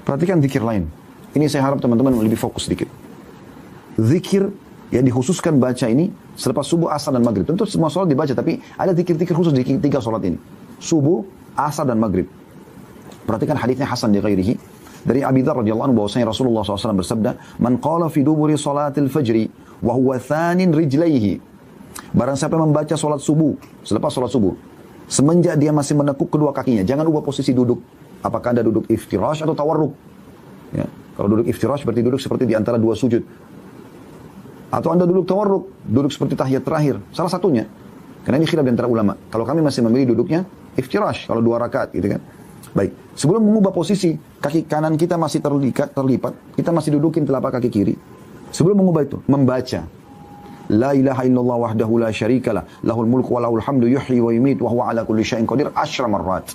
Perhatikan zikir lain. Ini saya harap teman-teman lebih fokus sedikit. Zikir yang dikhususkan baca ini selepas subuh, asar, dan maghrib. Tentu semua sholat dibaca, tapi ada zikir-zikir khusus di 3 sholat ini. Subuh, asar, dan maghrib. Perhatikan hadisnya Hasan di ghairihi. Dari Abi Dzar radhiyallahu anhu bahwasanya Rasulullah SAW bersabda, "Man qala fi duburi salatil fajri wa huwa thanin rijlaihi." Barang siapa yang membaca sholat subuh, selepas sholat subuh, semenjak dia masih menekuk kedua kakinya, jangan ubah posisi duduk. Apakah Anda duduk iftirash atau tawarruk? Ya. Kalau duduk iftirash berarti duduk seperti di antara 2 sujud. Atau Anda duduk tawarruk, duduk seperti tahiyat terakhir. Salah satunya. Karena ini khilaf di antara ulama. Kalau kami masih memilih duduknya iftirash, kalau 2 rakaat gitu kan. Baik, sebelum mengubah posisi, kaki kanan kita masih terlipat, kita masih dudukin telapak kaki kiri. Sebelum mengubah itu, membaca La ilaha illallah wahdahu la syarikalah, lahul mulku wa lahul hamdu yuhyi wa yumiit wa huwa ala kulli syai'in qadir 10 marrat.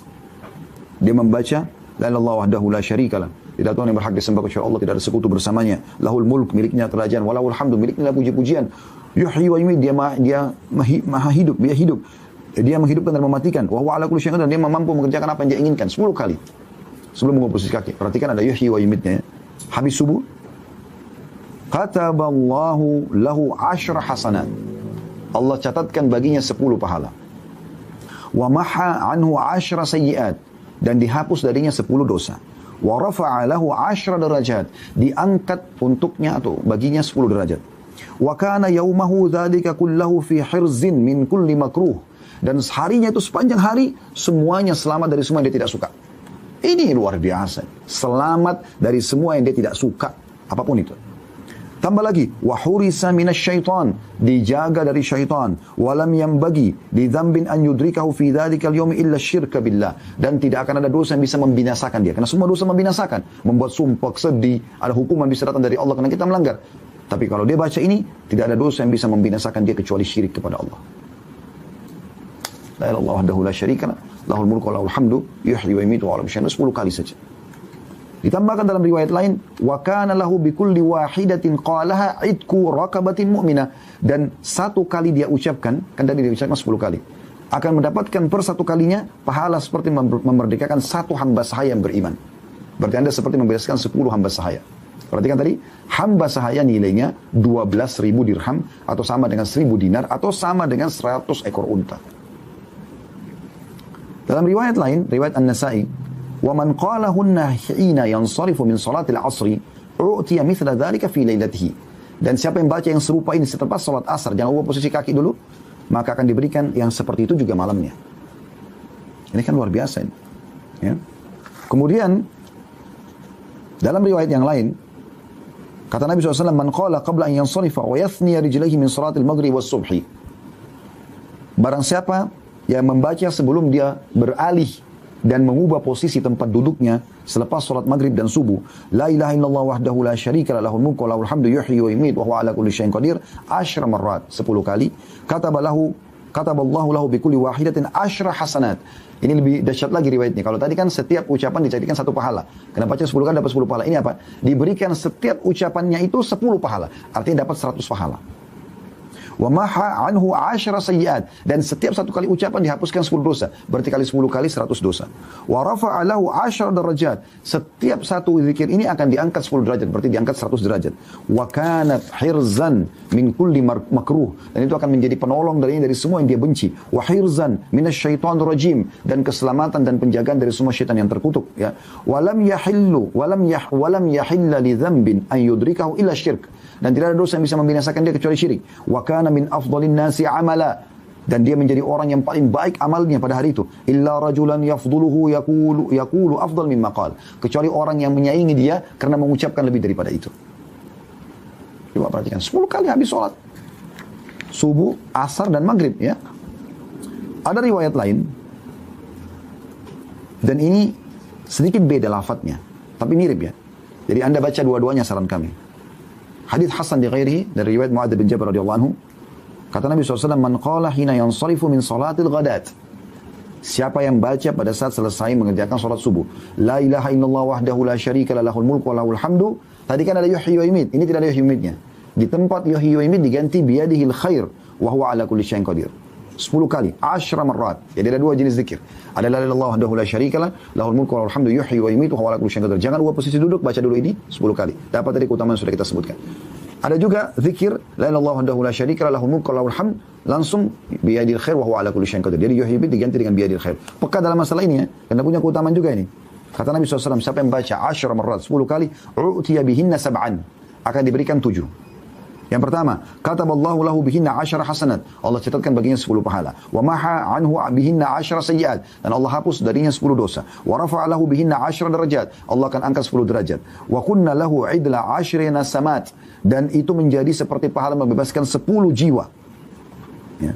Dia membaca La ilaha illallah wahdahu la syarikalah, tidak Tuhan yang berhak disembah kecuali Allah, tidak ada sekutu bersamanya. Lahul mulk, miliknya kerajaan, wa lahul hamdu, miliknya puji-pujian. Yuhyi wa yumiit, dia maha hidup, dia hidup. Dia menghidupkan dan mematikan. Wa huwa ala kulli syai'in qadir, dan dia mampu mengerjakan apa yang dia inginkan 10 kali. Sebelum mengubah posisi kaki. Perhatikan ada yuhyi wa yumiitnya ya. Habis subuh, kataballahu lahu 10 hasanat. Allah catatkan baginya 10 pahala. Wa maha anhu 10 sayyi'at, dan dihapus darinya 10 dosa. Wa rafa'a lahu 10 derajat, diangkat untuknya atau baginya 10 derajat. Wa kana yaumahu dzalika kullahu fi hirzin min kulli makruh, dan harinya itu sepanjang hari semuanya selamat dari semua yang dia tidak suka. Ini luar biasa. Selamat dari semua yang dia tidak suka, apapun itu. Tambah lagi, wa hurisa minasyaitan, dijaga dari syaitan, walam yambagi li dzambin an yudrikahu fi dzalika al-yawm illa syirka billah, dan tidak akan ada dosa yang bisa membinasakan dia, karena semua dosa membinasakan, membuat sumpah, sedih, ada hukuman bisa datang dari Allah karena kita melanggar. Tapi kalau dia baca ini, tidak ada dosa yang bisa membinasakan dia kecuali syirik kepada Allah. La ilaha illallah wahdahu la syarikalah, lahul mulku wa lahul hamdu yuhyi wa yumiitu wa huwa ala kulli syai'in qadir, 10 kali saja. Ditambahkan dalam riwayat lain, wa kana lahu bikulli wahidatin qalaha idku raqabatin mu'minah, dan 1 kali dia ucapkan, kan tadi dia ucapkan 10 kali, akan mendapatkan per 1 kalinya pahala seperti memerdekakan 1 hamba sahaya yang beriman. Berarti Anda seperti membebaskan 10 hamba sahaya. Perhatikan tadi, hamba sahaya nilainya 12.000 dirham, atau sama dengan 1.000 dinar, atau sama dengan 100 ekor unta. Dalam riwayat lain, riwayat An-Nasa'i, وَمَنْ قَالَهُنَّ حِينَ يَنْصَرِفُ مِنْ صَلَاةِ الْعَصْرِ أُعْتِيَ مِثْلَ ذَلِكَ فِي لَيْلَتِهِ. Dan siapa yang baca yang serupa ini setelah salat asar, jangan ubah posisi kaki dulu, maka akan diberikan yang seperti itu juga malamnya. Ini kan luar biasa ini. Ya. Kemudian dalam riwayat yang lain, kata Nabi SAW, "Man qala qabla an yansarifa wa yathniya rijlaihi min salatil maghrib was subhi." Barang siapa yang membaca sebelum dia beralih dan mengubah posisi tempat duduknya selepas salat maghrib dan subuh, La ilaha illallah wahdahu la syarikalah, lahul mulku wa lahul hamdu yuhyi wa yumiit wa huwa ala kulli syai'in qadir 10 marrat, 10 kali. Kataballahu lahu bikulli wahidatin 10 hasanat. Ini lebih dahsyat lagi riwayatnya. Kalau tadi kan setiap ucapan dijadikan 1 pahala. Kenapa baca 10 kali dapat 10 pahala? Ini apa? Diberikan setiap ucapannya itu 10 pahala. Artinya dapat 100 pahala. Wa maha anhu 10 sayyi'at, dan setiap 1 kali ucapan dihapuskan 10 dosa. Berarti kali 10 kali 100 dosa. Wa rafa'a lahu 10 derajat. Setiap satu zikir ini akan diangkat 10 derajat, berarti diangkat 100 derajat. Wa kanat hirzan min kulli makruh, dan itu akan menjadi penolong dari semua yang dia benci. Wa hirzan minasyaitonir rajim, dan keselamatan dan penjagaan dari semua syaitan yang terkutuk, ya. Walam yahilla li dzambin an yudrikahu illa syirk, dan tidak ada dosa yang bisa membinasakan dia kecuali syirik. Wa kana min afdhalin nasi amala, dan dia menjadi orang yang paling baik amalnya pada hari itu. Illa rajulan yafdhuluhu yaqulu afdal mimma qala, kecuali orang yang menyaingi dia karena mengucapkan lebih daripada itu. Coba perhatikan, 10 kali habis sholat subuh, asar, dan maghrib, ya. Ada riwayat lain, dan ini sedikit beda lafadznya, tapi mirip, ya. Jadi Anda baca dua-duanya, saran kami. Hadits Hasan di ghairihi dari riwayat Mu'adz bin Jabal radhiyallahu anhu, kata Nabi SAW, "Man qala hina yansarifu min salatil ghadat." Siapa yang baca pada saat selesai mengerjakan salat subuh, La ilaha illallah wahdahu la syarikalah, lahul mulku wa lahul hamdu. Tadi kan ada yuhyi wa yumiit, ini tidak ada yuhyi wa yumiitnya. Di tempat yuhyi wa yumiit diganti biyadihil khair wa huwa ala kulli syai'in qadir. 10 kali, 10 marrat. Jadi ada 2 jenis zikir. Ada la ilaha illallah wahdahu la syarikalah, lahul mulku wa lahul hamdu yuhyi wa yumiitu wa huwa ala kulli syai'in qadir. Jangan ubah posisi duduk, baca dulu ini 10 kali. Dapat tadi keutamaan sudah kita sebutkan. Ada juga zikir la ilaha illallah wahdahu la syarikalah, lahul mulku wa lahul hamd, langsung biyadil khair wa huwa ala kulli syai'in qadir. Jadi yuhyi diganti dengan biyadil khair. Peka dalam masalah ini ya, karena punya keutamaan juga ini. Kata Nabi SAW, siapa yang baca 10 marrat, 10 kali, u'tiya bihinna sab'an, akan diberikan 7. Yang pertama, kataballahu lahu bihinna 10 hasanat, Allah catatkan baginya 10 pahala. Wa maha anhu bihinna 10 sayyi'at, dan Allah hapus darinya 10 dosa. Wa rafa'a lahu bihinna 10 derajat, Allah akan angkat 10 derajat. Wa kunna lahu idla 10 nasamat, dan itu menjadi seperti pahala membebaskan 10 jiwa. Ya.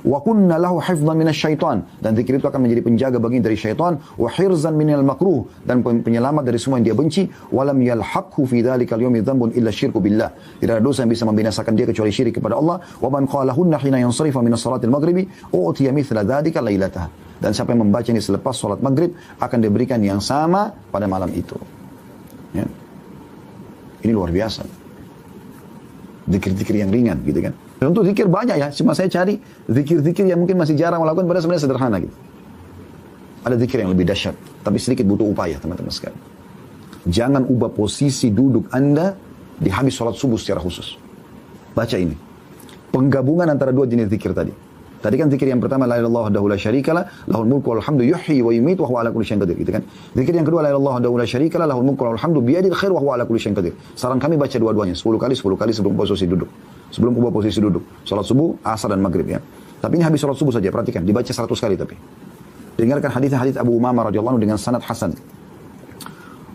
Wa kunna lahu hifdhan minasyaitan, dan zikir itu akan menjadi penjaga bagi dari syaitan, wa hirzan minal makruh, dan penyelamat dari semua yang dia benci, wa lam yalhaqhu fi dzalikal yaumi dzambun illa syirku billah. Tidak ada dosa yang bisa membinasakan dia kecuali syirik kepada Allah. Wa man qalahunna hina yansarifa min salatil maghribi utiya mithla dzalika lailataha. Dan siapa yang membaca ini selepas salat maghrib akan diberikan yang sama pada malam itu. Ya. Ini luar biasa. Zikir-zikir yang ringan gitu kan. Dan untuk zikir banyak ya, cuma saya cari zikir-zikir yang mungkin masih jarang melakukan, padahal sebenarnya sederhana gitu. Ada zikir yang lebih dahsyat, tapi sedikit butuh upaya teman-teman sekalian. Jangan ubah posisi duduk Anda di habis sholat subuh secara khusus. Baca ini. Penggabungan antara 2 jenis zikir tadi. Tadi kan zikir yang pertama la ilaha illallah wahdahu la syarikalah, lahul mulku wa lahul hamdu yuhyi wa yumiitu wa huwa ala kulli syai'in qadir, gitu kan. Zikir yang kedua la ilaha illallah wahdahu la syarikalah, lahul mulku wa lahul hamdu biyadil khair wa huwa ala kulli syai'in qadir. Saran kami baca dua-duanya 10 kali sebelum posisi duduk. Sebelum ubah posisi duduk. Salat subuh, asar dan maghrib ya. Tapi ini habis salat subuh saja, perhatikan, dibaca 100 kali tapi. Dengarkan hadis Abu Umamah radhiyallahu anhu dengan sanad hasan.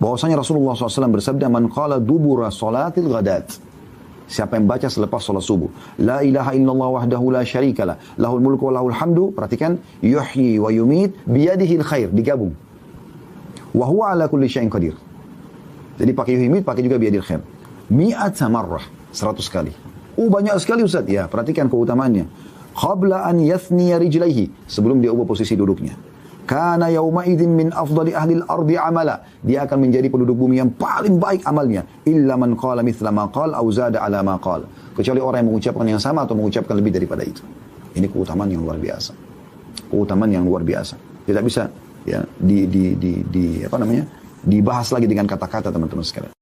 Bahwasanya Rasulullah SAW bersabda, man qala dubura salatil ghadat. Siapa yang baca selepas salat subuh, la ilaha illallah wahdahu la syarikalah, lahul mulku wa lahul hamdu, perhatikan, yuhyi wa yumiit biyadihil khair, digabung. Wa huwa ala kulli syai'in qadir. Jadi pakai yuhyi yumiit, pakai juga biyadil khair. Mi'ata marrah, 100 kali. Banyak sekali Ustaz. Ya, perhatikan keutamaannya. Qabla an yathniya rijlaihi, sebelum dia ubah posisi duduknya. Kana yauma idzin min afdali ahli al-ardi amala, dia akan menjadi penduduk bumi yang paling baik amalnya. Illa man qala mithla ma qala aw zada ala ma qala, kecuali orang yang mengucapkan yang sama atau mengucapkan lebih daripada itu. Ini keutamaan yang luar biasa. Keutamaan yang luar biasa. Tidak bisa ya dibahas lagi dengan kata-kata teman-teman sekalian.